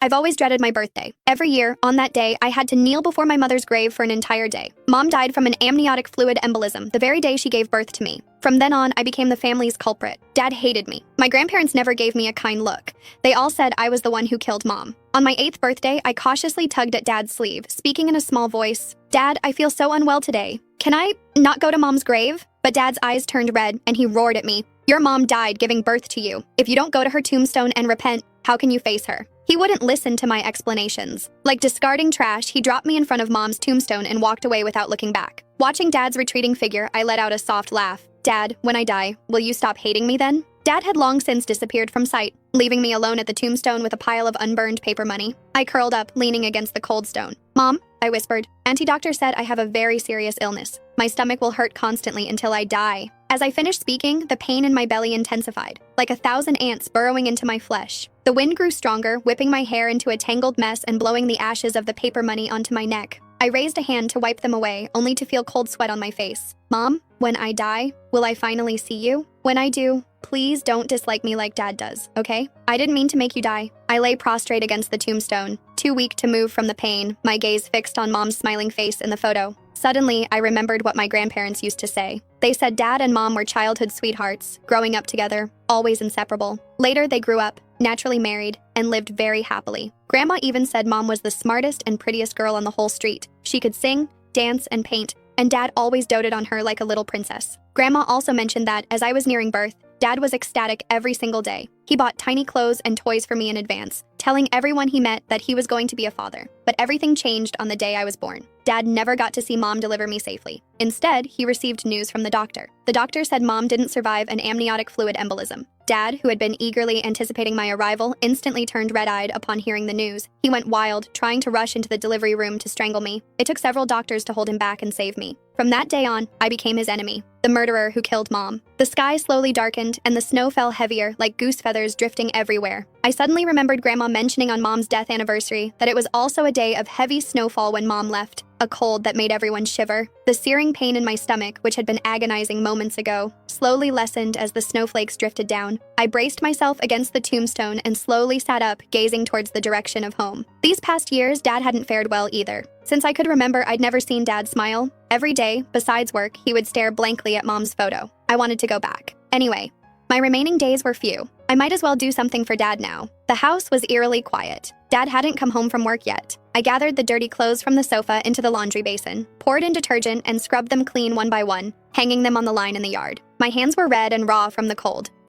I've always dreaded my birthday. Every year, on that day, I had to kneel before my mother's grave for an entire day. Mom died from an amniotic fluid embolism the very day she gave birth to me. From then on, I became the family's culprit. Dad hated me. My grandparents never gave me a kind look. They all said I was the one who killed Mom. On my 8th birthday, I cautiously tugged at Dad's sleeve, speaking in a small voice. "Dad, I feel so unwell today. Can I not go to Mom's grave?" But Dad's eyes turned red, and he roared at me. "Your mom died giving birth to you. If you don't go to her tombstone and repent, how can you face her?" He wouldn't listen to my explanations. Like discarding trash, he dropped me in front of Mom's tombstone and walked away without looking back. Watching Dad's retreating figure, I let out a soft laugh. "Dad, when I die, will you stop hating me then?" Dad had long since disappeared from sight, leaving me alone at the tombstone with a pile of unburned paper money. I curled up, leaning against the cold stone. "Mom," I whispered, "Auntie Doctor said I have a very serious illness. My stomach will hurt constantly until I die." As I finished speaking, the pain in my belly intensified, like 1,000 ants burrowing into my flesh. The wind grew stronger, whipping my hair into a tangled mess and blowing the ashes of the paper money onto my neck. I raised a hand to wipe them away, only to feel cold sweat on my face. "Mom, when I die, will I finally see you? When I do, please don't dislike me like Dad does, okay? I didn't mean to make you die." I lay prostrate against the tombstone, too weak to move from the pain, my gaze fixed on Mom's smiling face in the photo. Suddenly, I remembered what my grandparents used to say. They said Dad and Mom were childhood sweethearts, growing up together, always inseparable. Later, they grew up, naturally married, and lived very happily. Grandma even said Mom was the smartest and prettiest girl on the whole street. She could sing, dance, and paint, and Dad always doted on her like a little princess. Grandma also mentioned that, as I was nearing birth, Dad was ecstatic every single day. He bought tiny clothes and toys for me in advance, telling everyone he met that he was going to be a father. But everything changed on the day I was born. Dad never got to see Mom deliver me safely. Instead, he received news from the doctor. The doctor said Mom didn't survive an amniotic fluid embolism. Dad, who had been eagerly anticipating my arrival, instantly turned red-eyed upon hearing the news. He went wild, trying to rush into the delivery room to strangle me. It took several doctors to hold him back and save me. From that day on, I became his enemy, the murderer who killed Mom. The sky slowly darkened, and the snow fell heavier, like goose feathers drifting everywhere. I suddenly remembered Grandma mentioning on Mom's death anniversary that it was also a day of heavy snowfall when Mom left, a cold that made everyone shiver. The searing pain in my stomach, which had been agonizing moments ago, slowly lessened as the snowflakes drifted down. I braced myself against the tombstone and slowly sat up, gazing towards the direction of home. These past years, Dad hadn't fared well either. Since I could remember, I'd never seen Dad smile. Every day, besides work, he would stare blankly at Mom's photo. I wanted to go back. Anyway, my remaining days were few. I might as well do something for Dad now. The house was eerily quiet. Dad hadn't come home from work yet. I gathered the dirty clothes from the sofa into the laundry basin, poured in detergent, and scrubbed them clean one by one, hanging them on the line in the yard. My hands were red and raw from the cold.